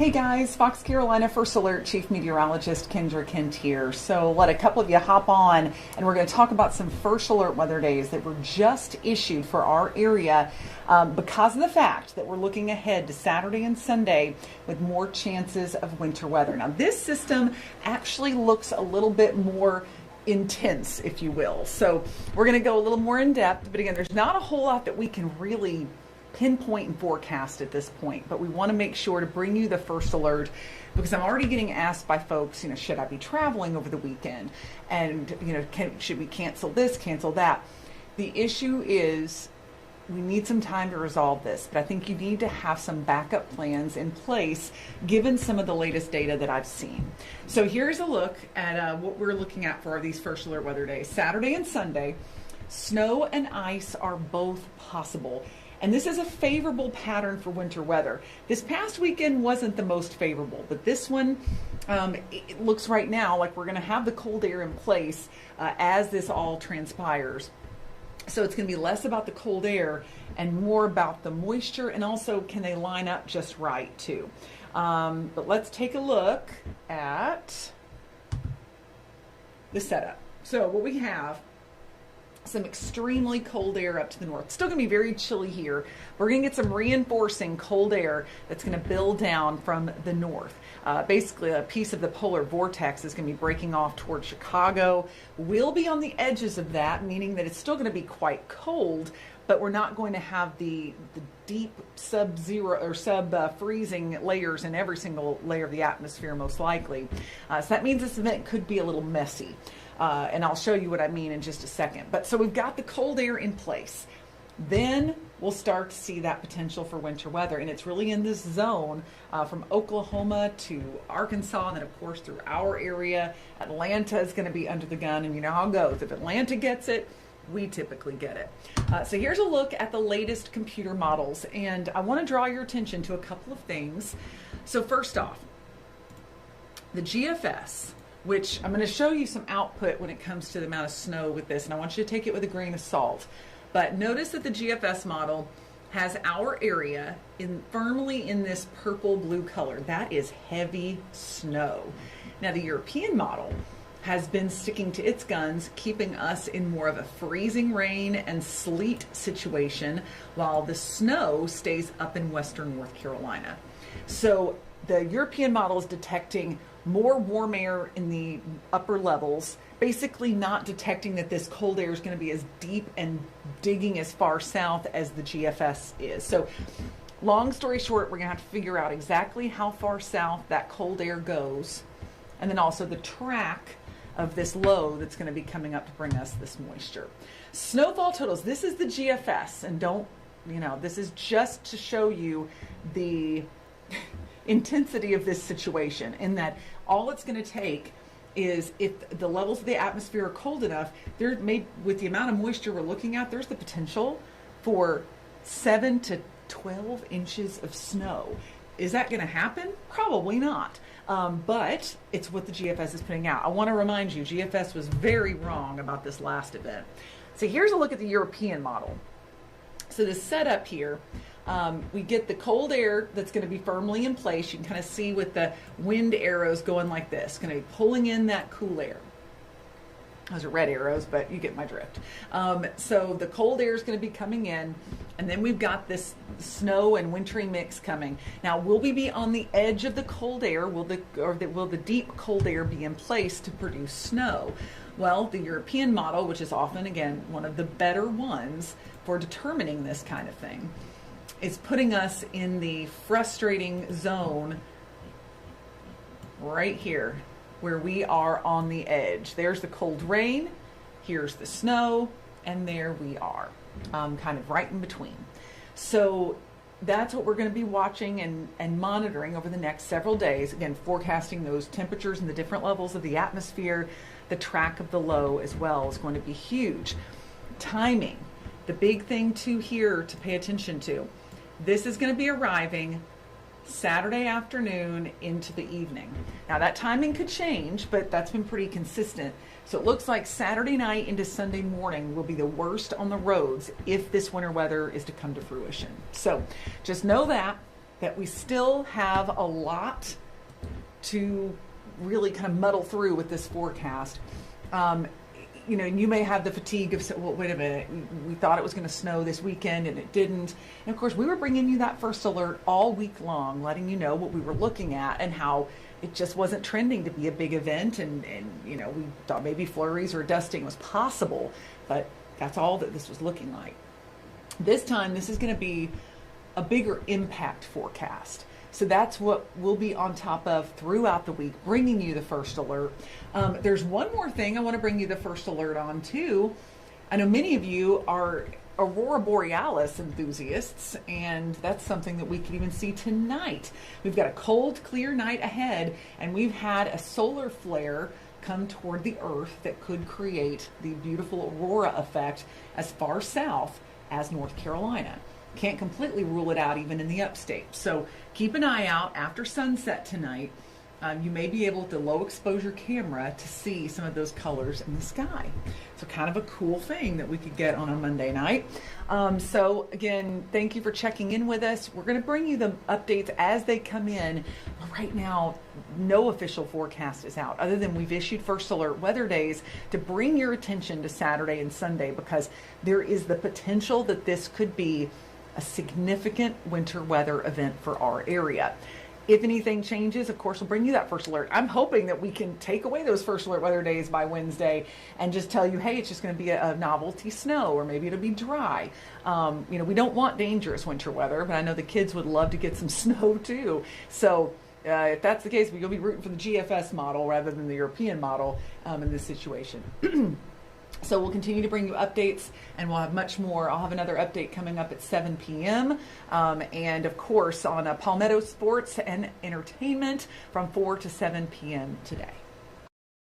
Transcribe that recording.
Hey guys, Fox Carolina First Alert Chief Meteorologist Kendra Kent here. So let a couple of you hop on and we're going to talk about some first alert weather days that were just issued for our area because of the fact that we're looking ahead to Saturday and Sunday with more chances of winter weather. Now this system actually looks a little bit more intense, if you will. So we're going to go a little more in depth, but again, there's not a whole lot that we can really pinpoint and forecast at this point, but we want to make sure to bring you the first alert because I'm already getting asked by folks, should I be traveling over the weekend? And, should we cancel this, cancel that? The issue is we need some time to resolve this, but I think you need to have some backup plans in place given some of the latest data that I've seen. So here's a look at what we're looking at for these first alert weather days. Saturday and Sunday, snow and ice are both possible. And this is a favorable pattern for winter weather. This past weekend wasn't the most favorable, but this one, it looks right now like we're going to have the cold air in place as this all transpires. So it's going to be less about the cold air and more about the moisture, and also can they line up just right too. But let's take a look at the setup. So what we have, some extremely cold air up to the north. It's still going to be very chilly here. We're going to get some reinforcing cold air that's going to build down from the north. Basically, a piece of the polar vortex is going to be breaking off towards Chicago. We'll be on the edges of that, meaning that it's still going to be quite cold, but we're not going to have the deep sub-zero or sub-freezing layers in every single layer of the atmosphere, most likely. So that means this event could be a little messy. And I'll show you what I mean in just a second. But so we've got the cold air in place. Then we'll start to see that potential for winter weather. And it's really in this zone from Oklahoma to Arkansas, and then of course through our area. Atlanta is going to be under the gun, and you know how it goes. If Atlanta gets it, we typically get it. So here's a look at the latest computer models. And I want to draw your attention to a couple of things. So first off, the GFS, which I'm going to show you some output when it comes to the amount of snow with this, and I want you to take it with a grain of salt. But notice that the GFS model has our area firmly in this purple-blue color. That is heavy snow. Now the European model has been sticking to its guns, keeping us in more of a freezing rain and sleet situation, while the snow stays up in western North Carolina. So the European model is detecting more warm air in the upper levels, basically not detecting that this cold air is going to be as deep and digging as far south as the GFS is. So long story short, we're going to have to figure out exactly how far south that cold air goes, and then also the track of this low that's going to be coming up to bring us this moisture. Snowfall totals, this is the GFS, and this is just to show you the intensity of this situation, in that all it's going to take is, if the levels of the atmosphere are cold enough, with the amount of moisture we're looking at, there's the potential for 7 to 12 inches of snow. Is that going to happen? Probably not. But it's what the GFS is putting out. I want to remind you, GFS was very wrong about this last event. So here's a look at the European model. So the setup here, we get the cold air that's going to be firmly in place. You can kind of see with the wind arrows going like this, going to be pulling in that cool air. Those are red arrows, but you get my drift. So the cold air is going to be coming in, and then we've got this snow and wintry mix coming. Now, will we be on the edge of the cold air? Will the deep cold air be in place to produce snow? Well, the European model, which is often, again, one of the better ones for determining this kind of thing, is putting us in the frustrating zone right here, where we are on the edge. There's the cold rain, here's the snow, and there we are, kind of right in between. So that's what we're going to be watching and monitoring over the next several days. Again, forecasting those temperatures and the different levels of the atmosphere. The track of the low as well is going to be huge. Timing, the big thing too here to pay attention to. This is going to be arriving Saturday afternoon into the evening. Now that timing could change, but that's been pretty consistent. So it looks like Saturday night into Sunday morning will be the worst on the roads if this winter weather is to come to fruition. So just know that that we still have a lot to really kind of muddle through with this forecast. You know, and you may have the fatigue of, well, wait a minute, we thought it was going to snow this weekend and it didn't. And of course, we were bringing you that first alert all week long, letting you know what we were looking at and how it just wasn't trending to be a big event. And you know, we thought maybe flurries or dusting was possible, but that's all that this was looking like. This time, this is going to be a bigger impact forecast. So that's what we'll be on top of throughout the week, bringing you the first alert. There's one more thing I want to bring you the first alert on too. I know many of you are Aurora borealis enthusiasts, and that's something that we can even see tonight. We've got a cold, clear night ahead, and we've had a solar flare come toward the Earth that could create the beautiful Aurora effect as far south as North Carolina. Can't completely rule it out even in the upstate. So keep an eye out after sunset tonight. You may be able with the low exposure camera to see some of those colors in the sky. So kind of a cool thing that we could get on a Monday night. So again, thank you for checking in with us. We're going to bring you the updates as they come in. But right now, no official forecast is out other than we've issued first alert weather days to bring your attention to Saturday and Sunday, because there is the potential that this could be a significant winter weather event for our area. If anything changes, of course, we'll bring you that first alert. I'm hoping that we can take away those first alert weather days by Wednesday and just tell you, hey, it's just going to be a novelty snow, or maybe it'll be dry. You know, we don't want dangerous winter weather, but I know the kids would love to get some snow too. So if that's the case, we'll be rooting for the GFS model rather than the European model in this situation. So we'll continue to bring you updates, and we'll have much more. I'll have another update coming up at 7 p.m. And of course on Palmetto Sports and Entertainment from 4 to 7 p.m. today.